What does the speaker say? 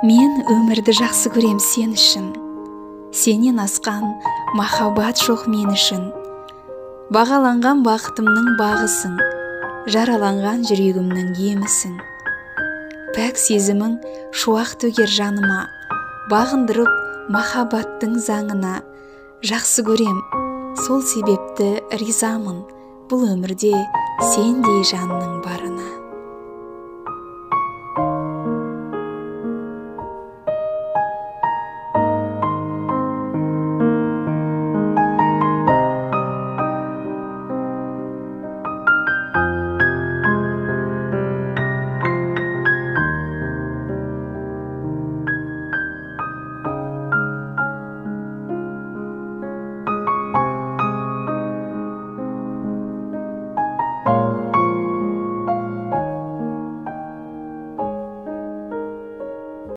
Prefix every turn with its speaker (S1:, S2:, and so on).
S1: Мен өмірді жақсы көрем сен үшін. Сенен асқан махаббат жоқ мен үшін. Бағаланған бақытымның бағысың, жараланған жүрегімнің емісің. Пәк сезімің шуақ төгер жаныма, бағындырып махаббаттың заңына. Жақсы көрем, сол себепті ризамын, бұл өмірде сендей жанның барына.